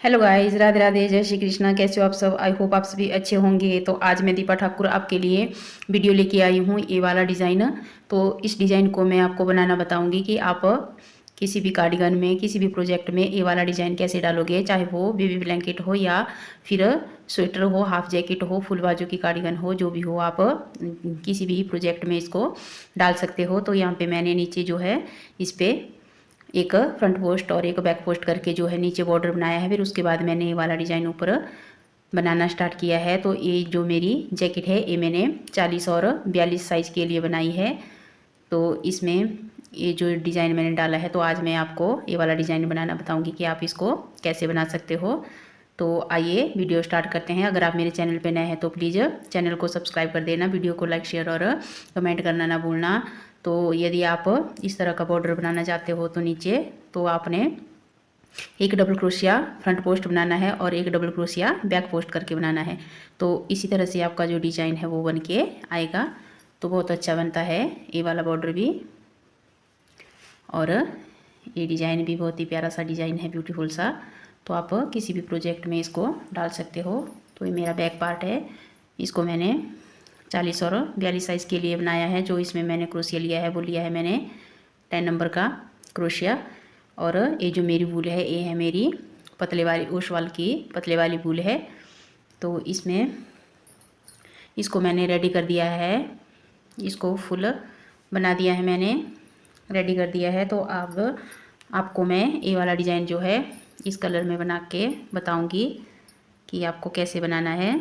Hello guys, Radhe Radhe, जय श्री कृष्णा। कैसे हो आप सब? आई होप आप सभी अच्छे होंगे। तो आज मैं दीपा ठाकुर आपके लिए वीडियो लेके आई हूँ, ये वाला डिज़ाइन। तो इस डिज़ाइन को मैं आपको बनाना बताऊंगी कि आप किसी भी कार्डिगन में, किसी भी प्रोजेक्ट में ये वाला डिज़ाइन कैसे डालोगे। चाहे वो बेबी ब्लैंकेट हो या फिर स्वेटर हो, हाफ जैकेट हो, फुल बाजू की कार्डिगन हो, जो भी हो, आप किसी भी प्रोजेक्ट में इसको डाल सकते हो। तो यहाँ पे मैंने नीचे जो है इस पर एक फ्रंट पोस्ट और एक बैक पोस्ट करके जो है नीचे बॉर्डर बनाया है। फिर उसके बाद मैंने ये वाला डिज़ाइन ऊपर बनाना स्टार्ट किया है। तो ये जो मेरी जैकेट है ये मैंने 40 और 42 साइज़ के लिए बनाई है। तो इसमें ये जो डिज़ाइन मैंने डाला है, तो आज मैं आपको ये वाला डिज़ाइन बनाना बताऊंगी कि आप इसको कैसे बना सकते हो। तो आइए वीडियो स्टार्ट करते हैं। अगर आप मेरे चैनल पे नए हैं तो प्लीज़ चैनल को सब्सक्राइब कर देना, वीडियो को लाइक शेयर और कमेंट करना ना भूलना। तो यदि आप इस तरह का बॉर्डर बनाना चाहते हो तो नीचे तो आपने एक डबल क्रोशिया फ्रंट पोस्ट बनाना है और एक डबल क्रोशिया बैक पोस्ट करके बनाना है। तो इसी तरह से आपका जो डिज़ाइन है वो बन के आएगा। तो बहुत अच्छा बनता है ये वाला बॉर्डर भी, और ये डिज़ाइन भी बहुत ही प्यारा सा डिज़ाइन है, ब्यूटीफुल सा। तो आप किसी भी प्रोजेक्ट में इसको डाल सकते हो। तो ये मेरा बैक पार्ट है, इसको मैंने 40 और 42 साइज़ के लिए बनाया है। जो इसमें मैंने क्रोशिया लिया है वो लिया है मैंने 10 नंबर का क्रोशिया। और ये जो मेरी वूल है ये है मेरी पतले वाली ओशवाल की पतले वाली वूल है। तो इसमें इसको मैंने रेडी कर दिया है, इसको फुल बना दिया है, मैंने रेडी कर दिया है। तो अब आपको मैं ये वाला डिज़ाइन जो है इस कलर में बना के बताऊंगी कि आपको कैसे बनाना है।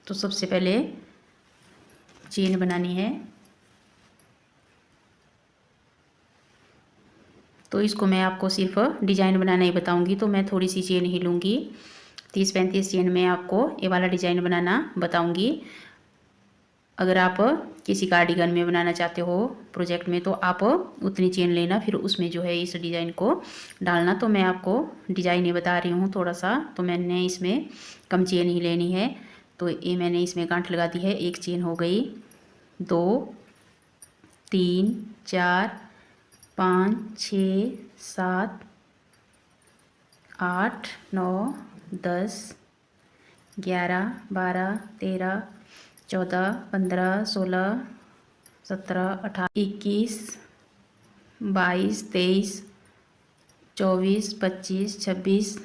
तो सबसे पहले चेन बनानी है। तो इसको मैं आपको सिर्फ डिज़ाइन बनाना ही बताऊंगी। तो मैं थोड़ी सी चेन ही लूँगी, 30-35 चेन में आपको ये वाला डिज़ाइन बनाना बताऊंगी। अगर आप किसी कार्डिगन में बनाना चाहते हो प्रोजेक्ट में तो आप उतनी चेन लेना, फिर उसमें जो है इस डिज़ाइन को डालना। तो मैं आपको डिज़ाइन ही बता रही हूँ थोड़ा सा, तो मैंने इसमें कम चेन ही लेनी है। तो ये मैंने इसमें गांठ लगा दी है। एक चेन हो गई, 2 3 4 5 6 7 8 9 10 11 12 13 14 15 16 17 18 21 22 23 24 25 26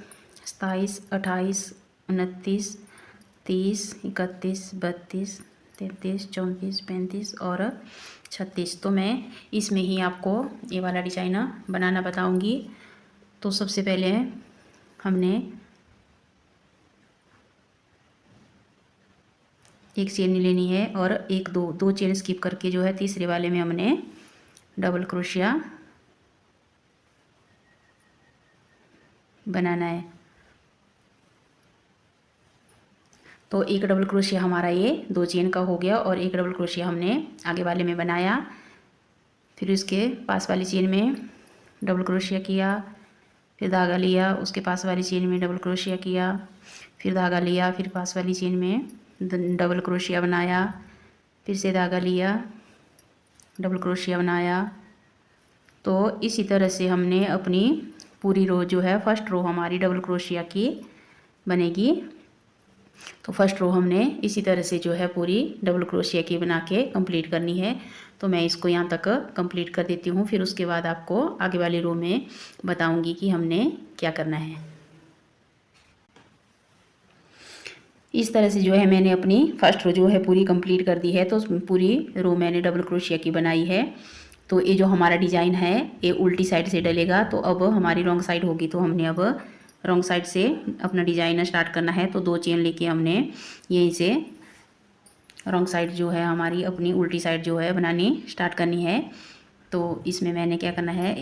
27 28 29 30 31 32 33 34 35 और 36। तो मैं इसमें ही आपको ये वाला डिज़ाइन बनाना बताऊंगी। तो सबसे पहले हमने एक चेन लेनी है और एक दो चेन स्किप करके जो है तीसरे वाले में हमने डबल क्रोशिया बनाना है। तो एक डबल क्रोशिया हमारा ये 2 चेन का हो गया और एक डबल क्रोशिया हमने आगे वाले में बनाया। फिर उसके पास वाली चेन में डबल क्रोशिया किया, फिर धागा लिया, उसके पास वाली चेन में डबल क्रोशिया किया, फिर धागा लिया, फिर पास वाली चेन में डबल क्रोशिया बनाया, फिर से धागा लिया, डबल क्रोशिया बनाया। तो इसी तरह से हमने अपनी पूरी रो जो है, फर्स्ट रो हमारी डबल क्रोशिया की बनेगी। तो फर्स्ट रो हमने इसी तरह से जो है पूरी डबल क्रोशिया की बना के कंप्लीट करनी है। तो मैं इसको यहाँ तक कंप्लीट कर देती हूँ, फिर उसके बाद आपको आगे वाली रो में बताऊँगी कि हमने क्या करना है। इस तरह से जो है मैंने अपनी फर्स्ट रो जो है पूरी कंप्लीट कर दी है। तो पूरी रो मैंने डबल क्रोशिया की बनाई है। तो ये जो हमारा डिज़ाइन है ये उल्टी साइड से डलेगा। तो अब हमारी रॉन्ग साइड होगी, तो हमने अब रॉन्ग साइड से अपना डिज़ाइन स्टार्ट करना है। तो 2 चेन लेके हमने यहीं से रॉन्ग साइड जो है हमारी अपनी उल्टी साइड जो है बनानी स्टार्ट करनी है। तो इसमें मैंने क्या करना है,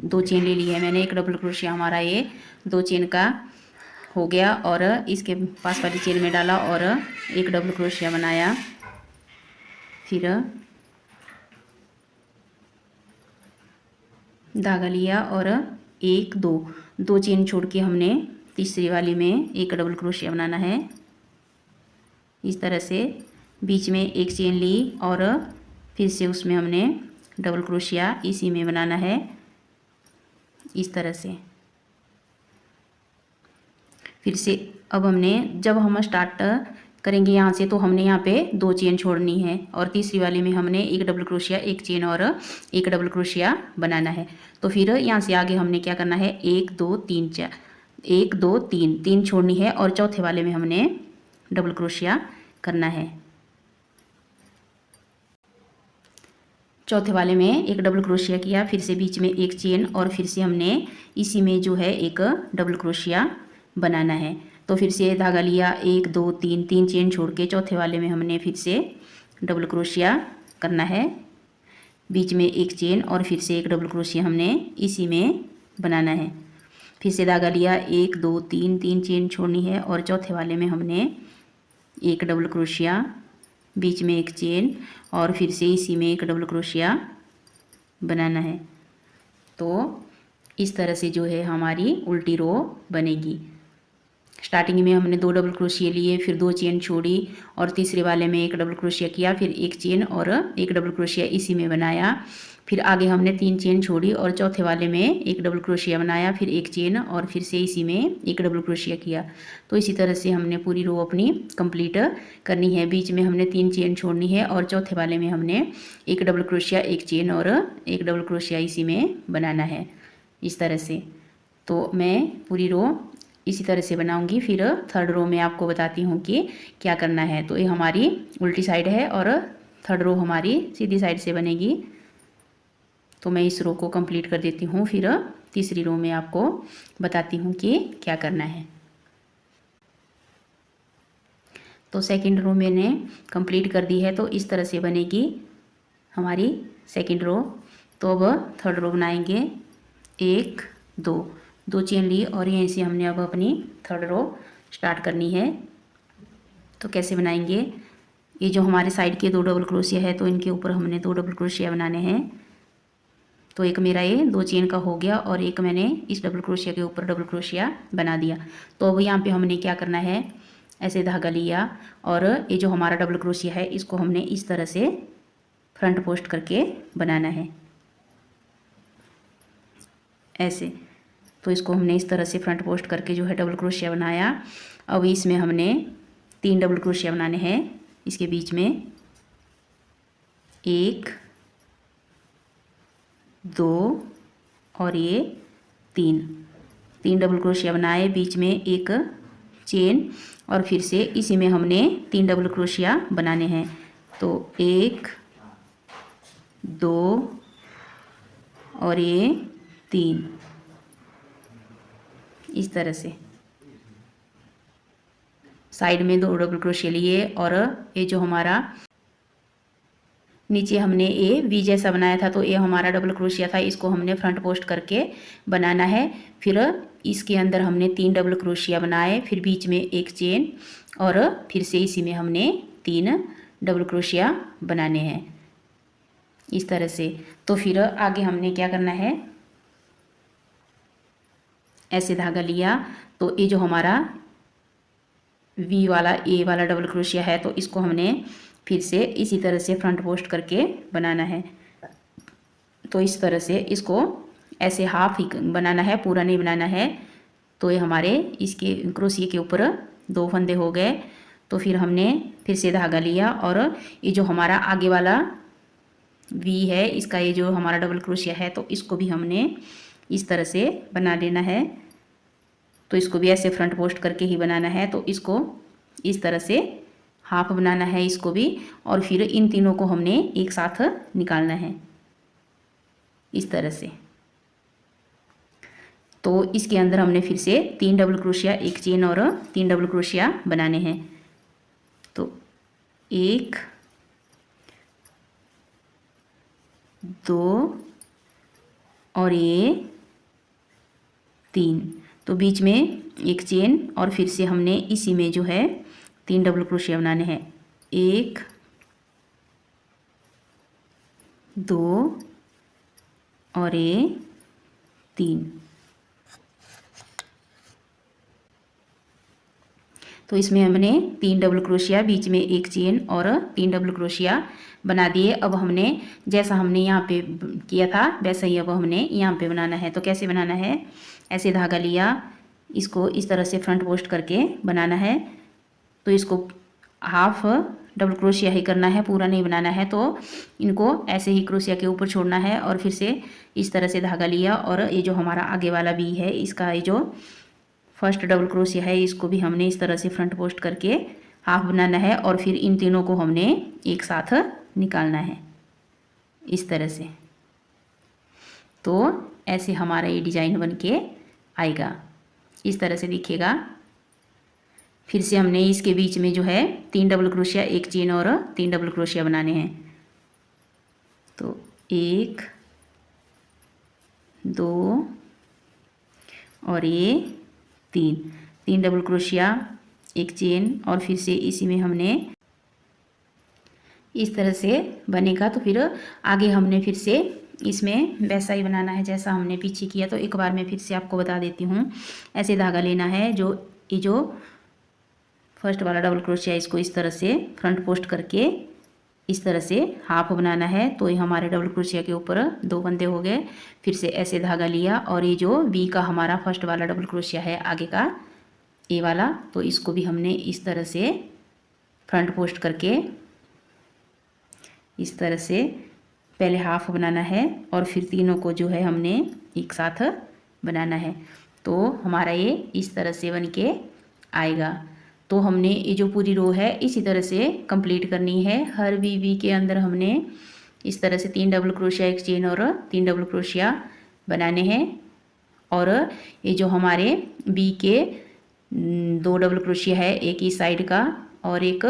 2 चेन ले ली है मैंने। एक डबल क्रोशिया हमारा ये 2 चेन का हो गया और इसके पास वाली चेन में डाला और एक डबल क्रोशिया बनाया। फिर धागा लिया और 1 2 चेन छोड़ के हमने तीसरी वाली में एक डबल क्रोशिया बनाना है। इस तरह से बीच में एक चेन ली और फिर से उसमें हमने डबल क्रोशिया इसी में बनाना है। इस तरह से। फिर से अब हमने जब हम स्टार्ट करेंगे यहाँ से तो हमने यहाँ पे 2 चेन छोड़नी है और तीसरी वाले में हमने एक डबल क्रोशिया, एक चेन और एक डबल क्रोशिया बनाना है। तो फिर यहाँ से आगे हमने क्या करना है, 1 2 3 4, 1 2 3 3 छोड़नी है और चौथे वाले में हमने डबल क्रोशिया करना है। चौथे वाले में एक डबल क्रोशिया किया, फिर से बीच में एक चेन और फिर से हमने इसी में जो है एक डबल क्रोशिया बनाना है। तो फिर से धागा लिया, 1 2 3 3 चेन छोड़ के चौथे वाले में हमने फिर से डबल क्रोशिया करना है, बीच में एक चेन और फिर से एक डबल क्रोशिया हमने इसी में बनाना है। फिर से धागा लिया, 1 2 3 3 चेन छोड़नी है और चौथे वाले में हमने एक डबल क्रोशिया, बीच में एक चेन और फिर से इसी में एक डबल क्रोशिया बनाना है। तो इस तरह से जो है हमारी उल्टी रो बनेगी। स्टार्टिंग में हमने 2 डबल क्रोशिया लिए, फिर 2 चेन छोड़ी और तीसरे वाले में एक डबल क्रोशिया किया, फिर एक चेन और एक डबल क्रोशिया इसी में बनाया। फिर आगे हमने 3 चेन छोड़ी और चौथे वाले में एक डबल क्रोशिया बनाया, फिर एक चेन और फिर से इसी में एक डबल क्रोशिया किया। तो इसी तरह से हमने पूरी रो अपनी कंप्लीट करनी है। बीच में हमने 3 चेन छोड़नी है और चौथे वाले में हमने एक डबल क्रोशिया, एक चेन और एक डबल क्रोशिया इसी में बनाना है, इस तरह से। तो मैं पूरी रो इसी तरह से बनाऊंगी। फिर थर्ड रो में आपको बताती हूँ कि क्या करना है। तो ये हमारी उल्टी साइड है और थर्ड रो हमारी सीधी साइड से बनेगी। तो मैं इस रो को कंप्लीट कर देती हूँ, फिर तीसरी रो में आपको बताती हूँ कि क्या करना है। तो सेकंड रो मैंने कंप्लीट कर दी है, तो इस तरह से बनेगी हमारी सेकंड रो। तो अब थर्ड रो बनाएंगे, 1 2 चेन ली और यहीं से हमने अब अपनी थर्ड रो स्टार्ट करनी है। तो कैसे बनाएंगे, ये जो हमारे साइड के 2 डबल क्रोशिया है तो इनके ऊपर हमने 2 डबल क्रोशिया बनाने हैं। तो एक मेरा ये 2 चेन का हो गया और एक मैंने इस डबल क्रोशिया के ऊपर डबल क्रोशिया बना दिया। तो अब यहाँ पे हमने क्या करना है, ऐसे धागा लिया और ये जो हमारा डबल क्रोशिया है इसको हमने इस तरह से फ्रंट पोस्ट करके बनाना है, ऐसे। तो इसको हमने इस तरह से फ्रंट पोस्ट करके जो है डबल क्रोशिया बनाया। अब इसमें हमने 3 डबल क्रोशिया बनाने हैं, इसके बीच में 1 2 और ये 3 डबल क्रोशिया बनाए, बीच में एक चेन और फिर से इसी में हमने 3 डबल क्रोशिया बनाने हैं। तो 1 2 और ये 3, इस तरह से साइड में 2 डबल क्रोशिया लिए और ये जो हमारा नीचे हमने ये वी जैसा बनाया था तो ये हमारा डबल क्रोशिया था, इसको हमने फ्रंट पोस्ट करके बनाना है। फिर इसके अंदर हमने 3 डबल क्रोशिया बनाए, फिर बीच में एक चेन और फिर से इसी में हमने 3 डबल क्रोशिया बनाने हैं, इस तरह से। तो फिर आगे हमने क्या करना है, ऐसे धागा लिया तो ये जो हमारा वी वाला ए वाला डबल क्रोशिया है तो इसको हमने फिर से इसी तरह से फ्रंट पोस्ट करके बनाना है। तो इस तरह से इसको ऐसे हाफ ही बनाना है, पूरा नहीं बनाना है। तो ये हमारे इसके क्रोशिया के ऊपर 2 फंदे हो गए। तो फिर हमने फिर से धागा लिया और ये जो हमारा आगे वाला वी है इसका ये जो हमारा डबल क्रोशिया है तो इसको भी हमने इस तरह से बना लेना है। तो इसको भी ऐसे फ्रंट पोस्ट करके ही बनाना है। तो इसको इस तरह से हाफ बनाना है इसको भी, और फिर इन तीनों को हमने एक साथ निकालना है, इस तरह से। तो इसके अंदर हमने फिर से 3 डबल क्रोशिया, एक चेन और 3 डबल क्रोशिया बनाने हैं। तो 1 2 और ये 3, तो बीच में एक चेन और फिर से हमने इसी में जो है 3 डबल क्रोशिया बनाने हैं, 1 2 और ये 3। तो इसमें हमने 3 डबल क्रोशिया, बीच में एक चेन और 3 डबल क्रोशिया बना दिए। अब हमने जैसा हमने यहाँ पे किया था वैसा ही अब हमने यहाँ पे बनाना है। तो कैसे बनाना है, ऐसे धागा लिया, इसको इस तरह से फ्रंट पोस्ट करके बनाना है। तो इसको हाफ डबल क्रोशिया ही करना है, पूरा नहीं बनाना है। तो इनको ऐसे ही क्रोशिया के ऊपर छोड़ना है और फिर से इस तरह से धागा लिया और ये जो हमारा आगे वाला बी है, इसका ये जो फर्स्ट डबल क्रोशिया है, इसको भी हमने इस तरह से फ्रंट पोस्ट करके हाफ बनाना है और फिर इन तीनों को हमने एक साथ निकालना है इस तरह से। तो ऐसे हमारा ये डिजाइन बन के आएगा, इस तरह से दिखेगा। फिर से हमने इसके बीच में जो है 3 डबल क्रोशिया, एक चेन और 3 डबल क्रोशिया बनाने हैं। तो 1 2 और ये 3 डबल क्रोशिया, एक चेन और फिर से इसी में हमने इस तरह से बनेगा। तो फिर आगे हमने फिर से इसमें वैसा ही बनाना है जैसा हमने पीछे किया। तो एक बार मैं फिर से आपको बता देती हूँ। ऐसे धागा लेना है, ये जो फर्स्ट वाला डबल क्रोशिया, इसको इस तरह से फ्रंट पोस्ट करके इस तरह से हाफ बनाना है। तो ये हमारे डबल क्रोशिया के ऊपर 2 फंदे हो गए। फिर से ऐसे धागा लिया और ये जो बी का हमारा फर्स्ट वाला डबल क्रोशिया है आगे का, ए वाला, तो इसको भी हमने इस तरह से फ्रंट पोस्ट करके इस तरह से पहले हाफ बनाना है और फिर तीनों को जो है हमने एक साथ बनाना है। तो हमारा ये इस तरह से बन के आएगा। तो हमने ये जो पूरी रो है इसी तरह से कंप्लीट करनी है। हर बी के अंदर हमने इस तरह से 3 डबल क्रोशिया, एक चेन और 3 डबल क्रोशिया बनाने हैं। और ये जो हमारे बी के 2 डबल क्रोशिया है, एक इस साइड का और एक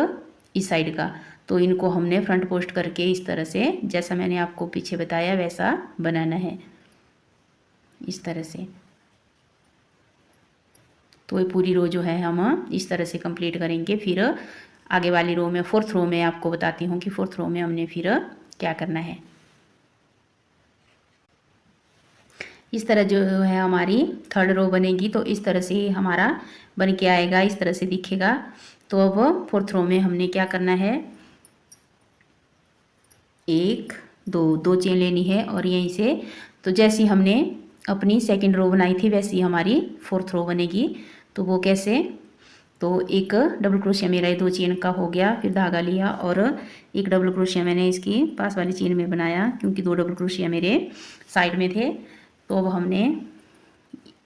इस साइड का, तो इनको हमने फ्रंट पोस्ट करके इस तरह से जैसा मैंने आपको पीछे बताया वैसा बनाना है इस तरह से। तो ये पूरी रो जो है हम इस तरह से कंप्लीट करेंगे। फिर आगे वाली रो में, फोर्थ रो में आपको बताती हूँ कि फोर्थ रो में हमने फिर क्या करना है। इस तरह जो है हमारी थर्ड रो बनेगी। तो इस तरह से हमारा बन के आएगा, इस तरह से दिखेगा। तो अब फोर्थ रो में हमने क्या करना है, 1 2 चेन लेनी है और यहीं से, तो जैसी हमने अपनी सेकंड रो बनाई थी वैसी हमारी फोर्थ रो बनेगी। तो वो कैसे, तो एक डबल क्रोशिया मेरा ये 2 चेन का हो गया, फिर धागा लिया और एक डबल क्रोशिया मैंने इसकी पास वाली चेन में बनाया क्योंकि 2 डबल क्रोशिया मेरे साइड में थे। तो अब हमने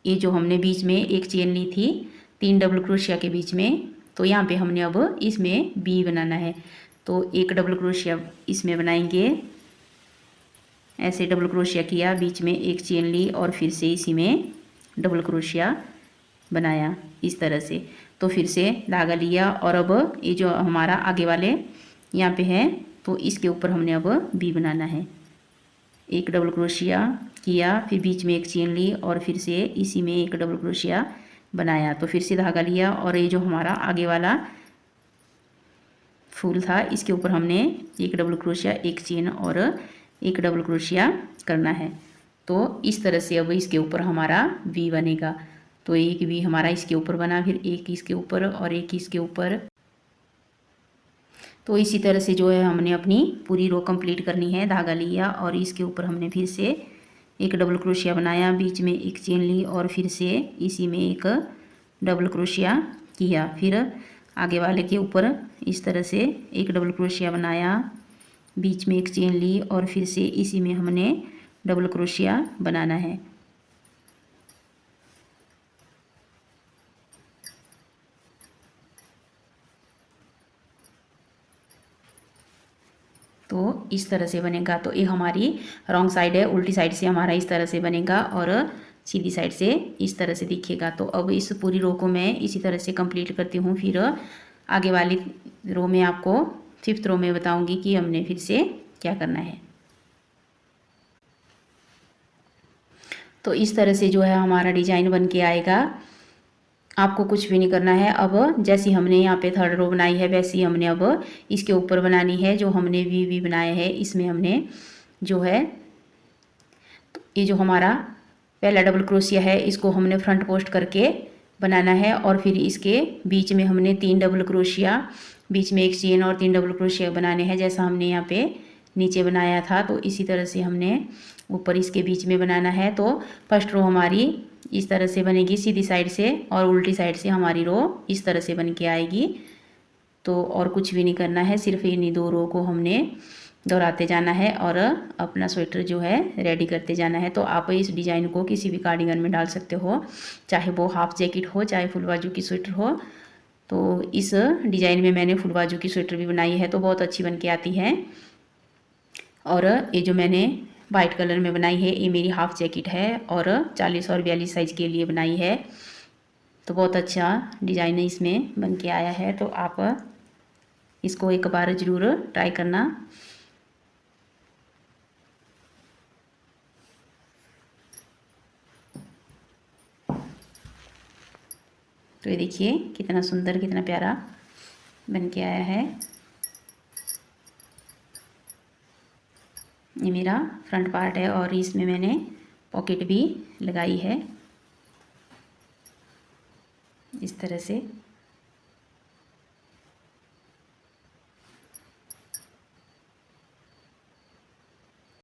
ये जो हमने बीच में एक चेन ली थी 3 डबल क्रोशिया के बीच में, तो यहाँ पे हमने अब इसमें बी बनाना है। तो एक डबल क्रोशिया इसमें बनाएंगे, ऐसे डबल क्रोशिया किया, बीच में एक चेन ली और फिर से इसी में डबल क्रोशिया बनाया इस तरह से। तो फिर से धागा लिया और अब ये जो हमारा आगे वाले यहाँ पे है, तो इसके ऊपर हमने अब बी बनाना है। एक डबल क्रोशिया किया, फिर बीच में एक चेन ली और फिर से इसी में एक डबल क्रोशिया बनाया। तो फिर से धागा लिया और ये जो हमारा आगे वाला फूल था इसके ऊपर हमने एक डबल क्रोशिया, एक चेन और एक डबल क्रोशिया करना है। तो इस तरह से अब इसके ऊपर हमारा वी बनेगा। तो एक वी हमारा इसके ऊपर बना, फिर एक इसके ऊपर और एक इसके ऊपर। तो इसी तरह से जो है हमने अपनी पूरी रो कंप्लीट करनी है। धागा लिया और इसके ऊपर हमने फिर से एक डबल क्रोशिया बनाया, बीच में एक चेन ली और फिर से इसी में एक डबल क्रोशिया किया। फिर आगे वाले के ऊपर इस तरह से एक डबल क्रोशिया बनाया, बीच में एक चेन ली और फिर से इसी में हमने डबल क्रोशिया बनाना है। तो इस तरह से बनेगा। तो ये हमारी रॉन्ग साइड है, उल्टी साइड से हमारा इस तरह से बनेगा और सीधी साइड से इस तरह से दिखेगा। तो अब इस पूरी रो को मैं इसी तरह से कंप्लीट करती हूँ। फिर आगे वाली रो में आपको 5th रो में बताऊंगी कि हमने फिर से क्या करना है। तो इस तरह से जो है हमारा डिजाइन बन के आएगा। आपको कुछ भी नहीं करना है। अब जैसी हमने यहाँ पे थर्ड रो बनाई है वैसी हमने अब इसके ऊपर बनानी है। जो हमने वी बनाया है इसमें हमने जो है, तो ये जो हमारा पहला डबल क्रोशिया है इसको हमने फ्रंट पोस्ट करके बनाना है। और फिर इसके बीच में हमने 3 डबल क्रोशिया, बीच में एक चेन और 3 डबल क्रोशिया बनाने हैं, जैसा हमने यहाँ पे नीचे बनाया था। तो इसी तरह से हमने ऊपर इसके बीच में बनाना है। तो फर्स्ट रो हमारी इस तरह से बनेगी सीधी साइड से, और उल्टी साइड से हमारी रो इस तरह से बन के आएगी। तो और कुछ भी नहीं करना है, सिर्फ इन्हीं 2 रो को हमने दोहराते जाना है और अपना स्वेटर जो है रेडी करते जाना है। तो आप इस डिज़ाइन को किसी भी कार्डिगन में डाल सकते हो, चाहे वो हाफ जैकेट हो, चाहे फुल बाजू की स्वेटर हो। तो इस डिज़ाइन में मैंने फुल बाजू की स्वेटर भी बनाई है, तो बहुत अच्छी बन के आती है। और ये जो मैंने वाइट कलर में बनाई है, ये मेरी हाफ जैकेट है और 40 और 42 साइज़ के लिए बनाई है। तो बहुत अच्छा डिज़ाइन इसमें बन के आया है। तो आप इसको एक बार ज़रूर ट्राई करना। तो ये देखिए कितना सुंदर, कितना प्यारा बन के आया है। ये मेरा फ्रंट पार्ट है और इसमें मैंने पॉकेट भी लगाई है इस तरह से।